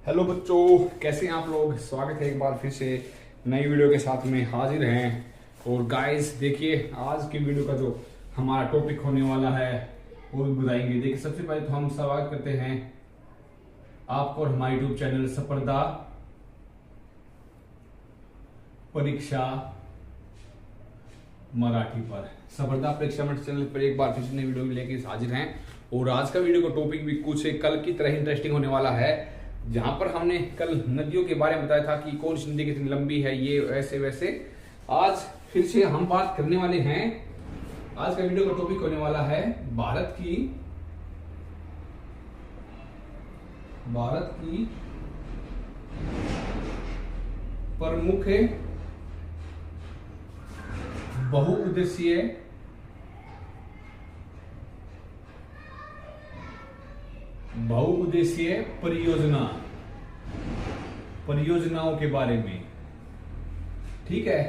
Hello बच्चों, कैसे हैं आप लोग। स्वागत है एक बार फिर से नई वीडियो के साथ में हाजिर हैं। और गाइस देखिए, आज की वीडियो का जो हमारा टॉपिक होने वाला है वो भी बताएंगे। देखिए, सबसे पहले तो हम स्वागत करते हैं आपको और हमारे यूट्यूब चैनल स्पर्धा परीक्षा मराठी पर। स्पर्धा परीक्षा मराठी चैनल पर एक बार फिर से नई वीडियो लेके हाजिर हैं। और आज का वीडियो का टॉपिक भी कुछ कल की तरह इंटरेस्टिंग होने वाला है, जहां पर हमने कल नदियों के बारे में बताया था कि कौन सी नदी कितनी लंबी है, ये ऐसे वैसे। आज फिर से हम बात करने वाले हैं। आज का वीडियो का टॉपिक होने वाला है भारत की प्रमुख बहुउद्देशीय परियोजनाओं के बारे में। ठीक है,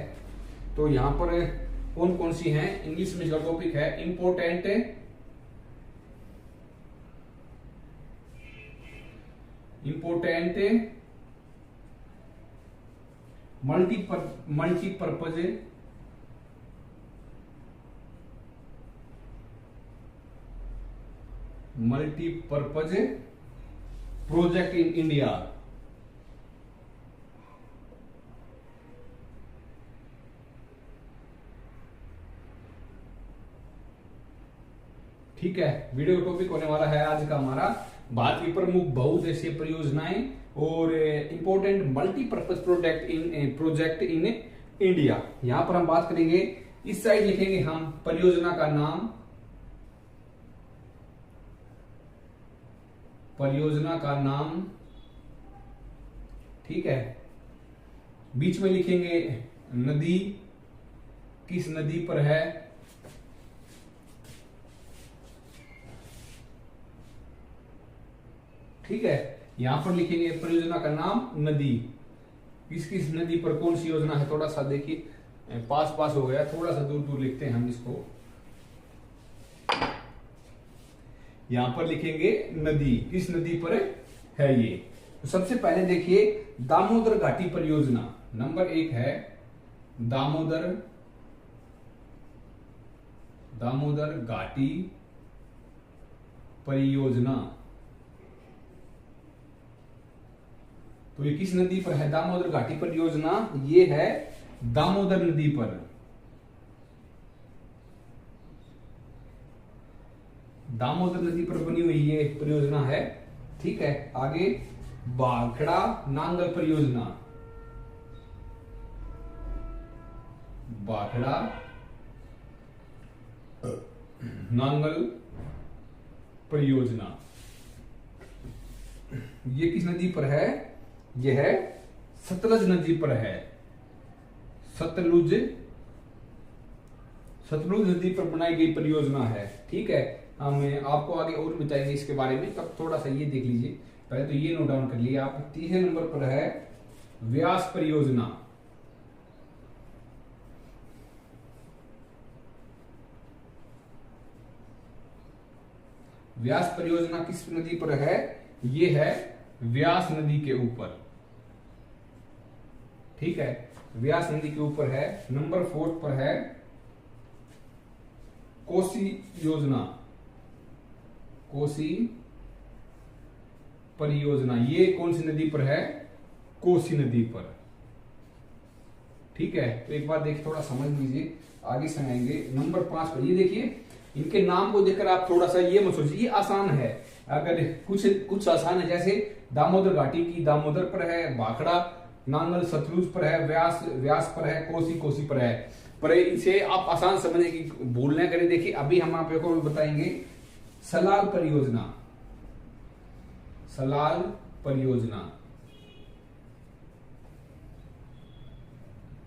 तो यहां पर कौन कौन सी हैं। इंग्लिश में इसका टॉपिक है important multipurpose project in India. ठीक है, वीडियो टॉपिक होने वाला है आज का हमारा भारत की प्रमुख बहुउद्देशीय परियोजनाएं और important multipurpose project in India. यहां पर हम बात करेंगे, इस साइड लिखेंगे हम परियोजना का नाम। ठीक है, बीच में लिखेंगे नदी, किस नदी पर है। ठीक है, यहां पर लिखेंगे परियोजना का नाम, नदी, किस किस नदी पर कौन सी योजना है। थोड़ा सा देखिए, पास हो गया, थोड़ा सा दूर दूर लिखते हैं हम इसको। यहां पर लिखेंगे नदी, किस नदी पर है ये। तो सबसे पहले देखिए, दामोदर घाटी परियोजना नंबर 1 है। दामोदर घाटी परियोजना। तो ये किस नदी पर है? दामोदर घाटी परियोजना ये है दामोदर नदी पर। दामोदर नदी पर बनी हुई ये परियोजना है। ठीक है, आगे भाखड़ा नांगल परियोजना। भाखड़ा नांगल परियोजना ये किस नदी पर है? यह है सतलज नदी पर है। सतलुज नदी पर बनाई गई परियोजना है। ठीक है, हम आपको आगे और बताएंगे इसके बारे में, तब थोड़ा सा ये देख लीजिए। पहले तो ये नोट डाउन कर लिया आप। तीसरे नंबर पर है व्यास परियोजना। व्यास परियोजना किस नदी पर है? ये है व्यास नदी के ऊपर। ठीक है, व्यास नदी के ऊपर है। नंबर 4 पर है कोसी योजना, कोसी परियोजना। ये कौन सी नदी पर है? कोसी नदी पर। ठीक है, तो एक बार देखिए, थोड़ा समझ लीजिए, आगे समझेंगे। नंबर 5 पर ये देखिए, इनके नाम को देखकर आप थोड़ा सा ये मत सोचिए ये आसान है। अगर कुछ आसान है, जैसे दामोदर घाटी की दामोदर पर है, भाखड़ा नांगल सतलुज पर है, व्यास पर है, कोसी पर है। पर इसे आप आसान समझे कि भूलने करें। देखिए, अभी हम आपको बताएंगे सलाल परियोजना।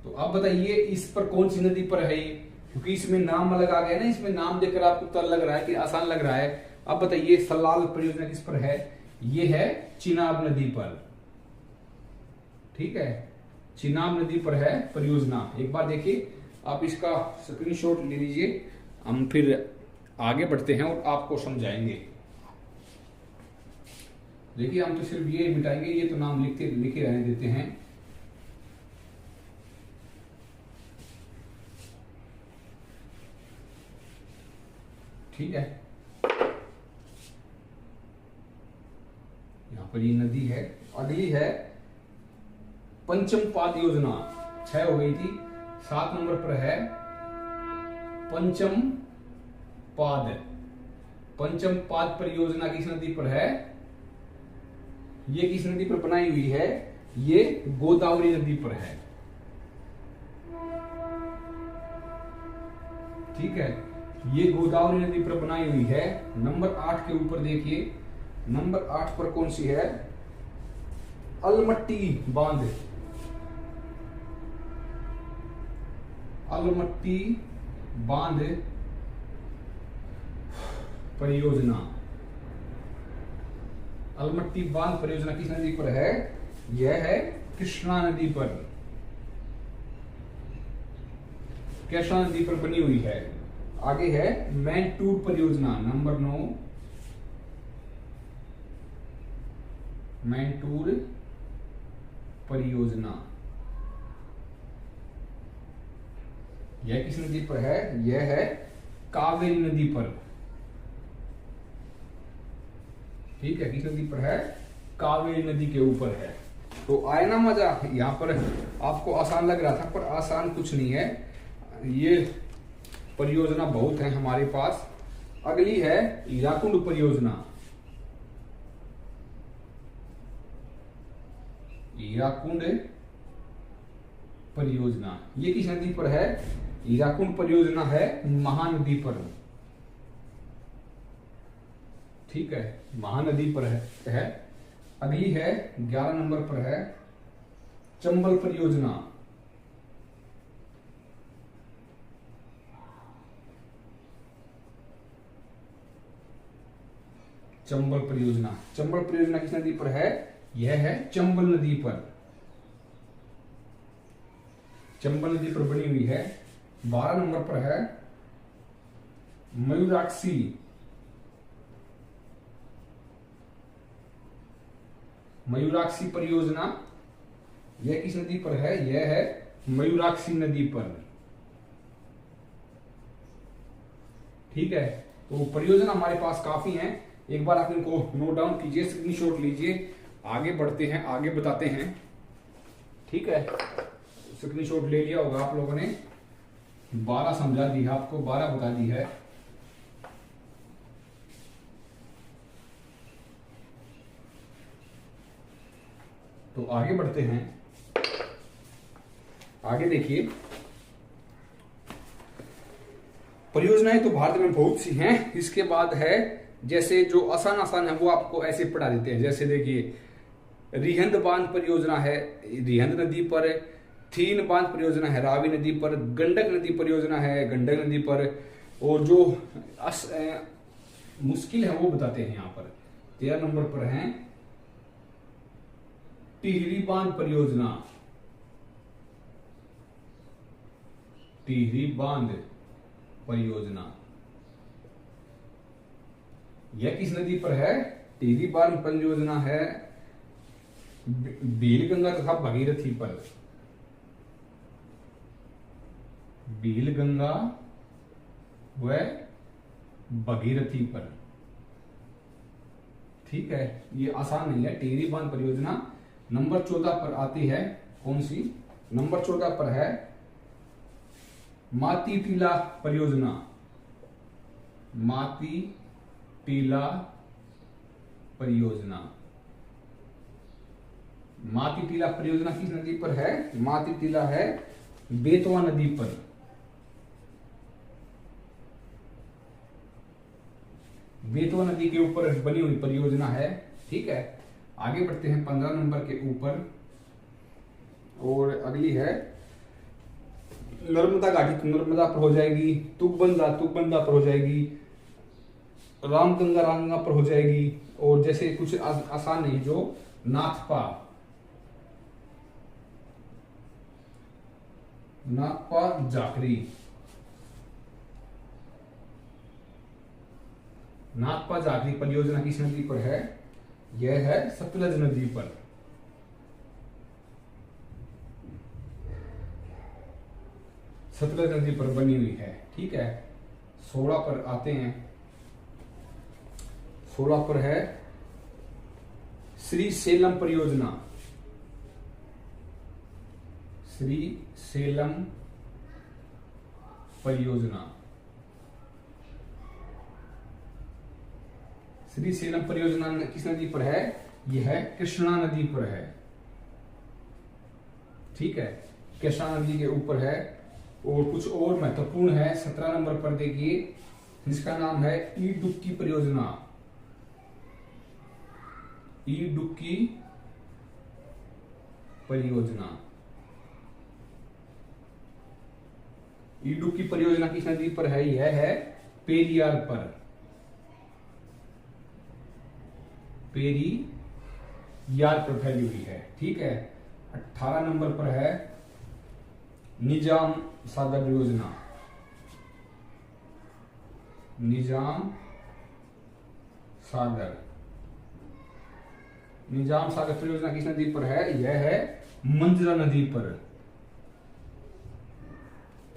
तो आप बताइए इस पर कौन सी नदी पर है ये, क्योंकि इसमें नाम अलग आ गया ना। इसमें नाम देखकर आपको तो लग रहा है कि आसान लग रहा है। अब बताइए सलाल परियोजना किस पर है? ये है चिनाब नदी पर। ठीक है, चिनाब नदी पर है परियोजना। एक बार देखिए, आप इसका स्क्रीनशॉट ले लीजिए, हम फिर आगे बढ़ते हैं और आपको समझाएंगे। देखिए हम तो सिर्फ ये मिटाएंगे, ये तो नाम लिखे रहने देते हैं। ठीक है, यहां पर ये नदी है। अगली है पंचम पाद योजना, 6 हो गई थी। 7 नंबर पर है पंचम पाद। पंचम पाद परियोजना किस नदी पर है? ये किस नदी पर बनाई हुई है? ये गोदावरी नदी पर है। ठीक है, ये गोदावरी नदी पर बनाई हुई है। नंबर 8 के ऊपर देखिए, नंबर 8 पर कौन सी है? अलमट्टी बांध। अलमट्टी बांध परियोजना। अलमट्टी बांध परियोजना किस नदी पर है? यह है कृष्णा नदी पर। कृष्णा नदी पर बनी हुई है। आगे है मैनटूर परियोजना, नंबर 9। मैनटूर परियोजना, यह किस नदी पर है? यह है कावेरी नदी पर। ठीक है, किस नदी पर है? कावेरी नदी के ऊपर है। तो आया ना मजा? यहां पर आपको आसान लग रहा था, पर आसान कुछ नहीं है, ये परियोजना बहुत है हमारे पास। अगली है हीराकुंड परियोजना। हीराकुंड परियोजना, ये किस नदी पर है? हीराकुंड परियोजना है महानदी पर। ठीक है, महानदी पर है। अगली है 11 नंबर पर है चंबल परियोजना। चंबल परियोजना, चंबल परियोजना किस नदी पर है? यह है चंबल नदी पर। चंबल नदी पर बनी हुई है। 12 नंबर पर है मयूराक्षी। मयूराक्षी परियोजना, यह किस नदी पर है? यह है मयूराक्षी नदी पर। ठीक है, तो परियोजना हमारे पास काफी हैं। एक बार आप इनको नोट डाउन कीजिए, स्क्रीनशॉट लीजिए। आगे बढ़ते हैं, आगे बताते हैं। ठीक है, स्क्रीनशॉट ले लिया होगा आप लोगों ने। 12 समझा दी है आपको, 12 बता दी है। तो आगे बढ़ते हैं। आगे देखिए, परियोजनाएं तो भारत में बहुत सी हैं। इसके बाद है, जैसे जो आसान आसान है वो आपको ऐसे पढ़ा देते हैं। जैसे देखिए, रिहंद बांध परियोजना है रिहंद नदी पर। थीन बांध परियोजना है रावी नदी पर। गंडक नदी परियोजना है गंडक नदी पर। और जो मुश्किल है वो बताते हैं यहाँ पर। 13 नंबर पर है टिहरी बांध परियोजना। टिहरी बांध परियोजना, यह किस नदी पर है? टिहरी बांध परियोजना है भीलगंगा तथा भगीरथी पर। भीलगंगा व भगीरथी पर। ठीक है, ये आसान नहीं है। टिहरी बांध परियोजना नंबर 14 पर आती है। कौन सी? नंबर 14 पर है माती टीला परियोजना। माती टीला परियोजना। माती टीला परियोजना किस नदी पर है? माती टीला है बेतवा नदी पर। बेतवा नदी के ऊपर बनी हुई परियोजना है। ठीक है, आगे बढ़ते हैं 15 नंबर के ऊपर। और अगली है नर्मदा घाटी, तो नर्मदा पर हो जाएगी। तुकबंदा पर हो जाएगी। रामगंगा पर हो जाएगी। और जैसे कुछ आसान नहीं, जो नाथपा जाखरी। नाथपा जाखरी परियोजना किस नदी पर है? यह है सतलज नदी पर। सतलज नदी पर बनी हुई है। ठीक है, 16 पर आते हैं। 16 पर है श्री सेलम परियोजना। श्री सेलम परियोजना। श्री सेलम परियोजना किस नदी पर है? यह है कृष्णा नदी पर है। ठीक है, कृष्णा नदी के ऊपर है। और कुछ और महत्वपूर्ण है, 17 नंबर पर देखिए, जिसका नाम है ईडुक्की परियोजना। ईडुक्की परियोजना। ईडुक्की परियोजना किस नदी पर है? यह है पेरियार पर। पेरियार पर फैली हुई है। ठीक है, 18 नंबर पर है निजाम सागर योजना। निजाम सागर। निजाम सागर परियोजना किस नदी पर है? यह है मंजरा नदी पर।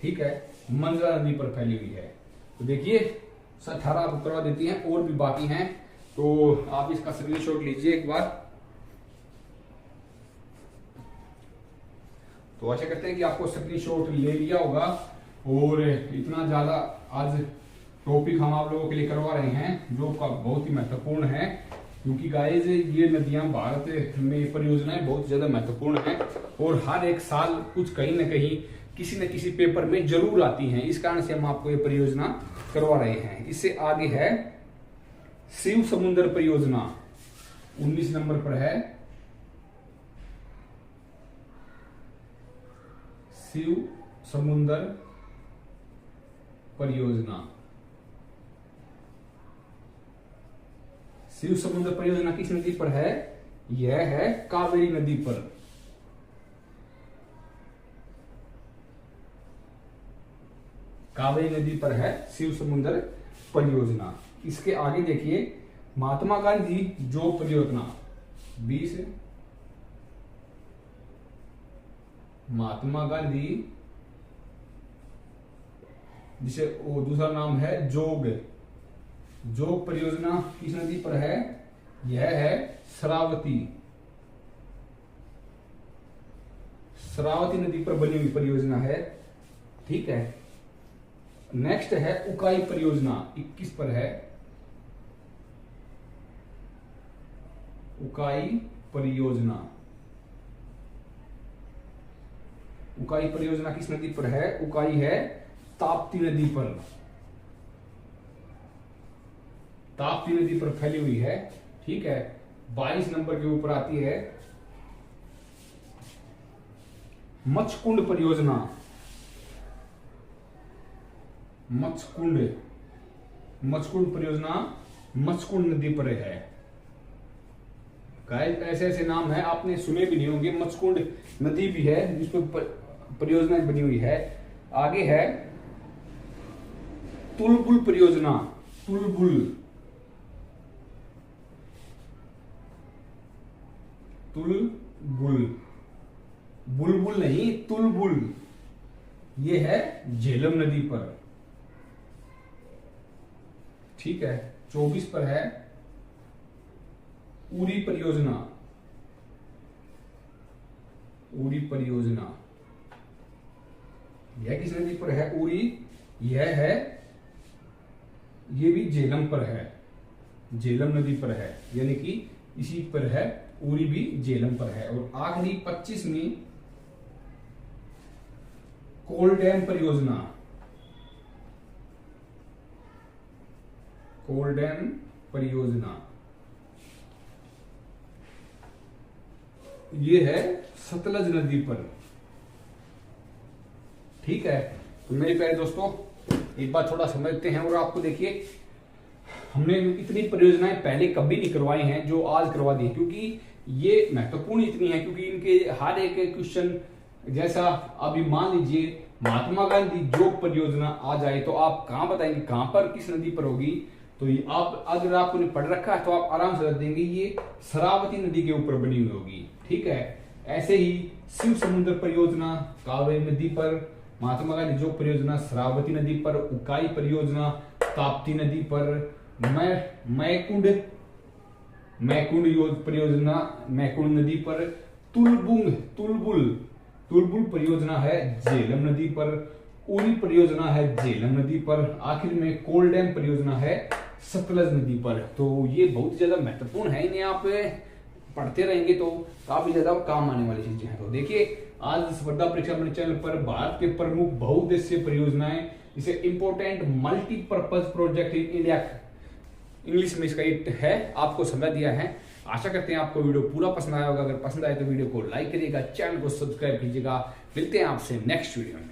ठीक है, मंजरा नदी पर फैली हुई है। तो देखिए 18 आपको करवा देती हैं, और भी बाकी हैं, तो आप इसका स्क्रीनशॉट लीजिए एक बार। तो आशा करते हैं कि आपको स्क्रीनशॉट ले लिया होगा। और इतना ज्यादा आज टॉपिक हम आप लोगों के लिए करवा रहे हैं जो का बहुत ही महत्वपूर्ण है, क्योंकि गाइस ये नदियां भारत में परियोजनाएं बहुत ज्यादा महत्वपूर्ण हैं और हर एक साल कुछ कहीं ना कहीं किसी न किसी पेपर में जरूर आती हैं। इस कारण से हम आपको ये परियोजना करवा रहे हैं। इससे आगे है शिव समुद्र परियोजना, 19 नंबर पर है शिव समुद्र परियोजना। शिव समुद्र परियोजना किस नदी पर है? यह है कावेरी नदी पर। कावेरी नदी पर है शिव समुद्र परियोजना। इसके आगे देखिए महात्मा गांधी जो परियोजना 20। महात्मा गांधी, जिसे वो दूसरा नाम है जोग। जोग परियोजना किस नदी पर है? यह है शरावती। शरावती नदी पर बनी हुई परियोजना है। ठीक है, नेक्स्ट है उकाई परियोजना, 21 पर है उकाई परियोजना। उकाई परियोजना किस नदी पर है? उकाई है ताप्ती नदी पर। ताप्ती नदी पर फैली हुई है। ठीक है, 22 नंबर के ऊपर आती है मचकुंड परियोजना। मचकुंड परियोजना मचकुंड नदी पर है। ऐसे ऐसे नाम है, आपने सुने भी नहीं होंगे। मचकुंड नदी भी है जिस पर परियोजना बनी हुई है। आगे है तुलबुल परियोजना। तुलबुल बुलबुल नहीं, तुलबुल। ये है झेलम नदी पर। ठीक है, 24 पर है उरी परियोजना। उरी परियोजना यह किस नदी पर है? उरी। यह है, ये भी झेलम पर है, झेलम नदी पर है, यानी कि इसी पर है। उरी भी झेलम पर है। और आखिरी 25वीं कोल डैम परियोजना। कोल डैम परियोजना ये है सतलज नदी पर। ठीक है, तो मेरे प्यारे दोस्तों एक बार थोड़ा समझते हैं। और आपको देखिए हमने इतनी परियोजनाएं पहले कभी नहीं करवाई हैं जो आज करवा दी, क्योंकि ये महत्वपूर्ण इतनी है, क्योंकि इनके हर एक क्वेश्चन, जैसा अभी मान लीजिए महात्मा गांधी जोग परियोजना आ जाए तो आप कहां बताएंगे, कहां पर, किस नदी पर होगी? तो ये आप अगर आपने पढ़ रखा है तो आप आराम से रख देंगे, ये शरावती नदी के ऊपर बनी हुई होगी। ठीक है, ऐसे ही शिव समुद्र परियोजना कावेरी नदी पर, महात्मा गांधी जो परियोजना शरावती नदी पर, उकाई परियोजना ताप्ती नदी पर, मैकुंड परियोजना मैकुंड नदी पर, तुलबुल परियोजना है झेलम नदी पर, उरी परियोजना है झेलम नदी पर, आखिर में कोलडैम परियोजना है सतलज नदी पर। तो ये बहुत ज्यादा महत्वपूर्ण है, इन्हें आप पढ़ते रहेंगे तो काफी ज्यादा काम आने वाली चीजें हैं। तो देखिए, आज स्पर्धा परीक्षा अपने चैनल पर भारत के प्रमुख बहुउद्देशीय परियोजनाएं, इसे important multipurpose project in India, English में इसका एक है, आपको समझा दिया है। आशा करते हैं आपको वीडियो पूरा पसंद आया होगा। अगर पसंद आए तो वीडियो को लाइक करिएगा, चैनल को सब्सक्राइब कीजिएगा। मिलते हैं आपसे नेक्स्ट वीडियो में।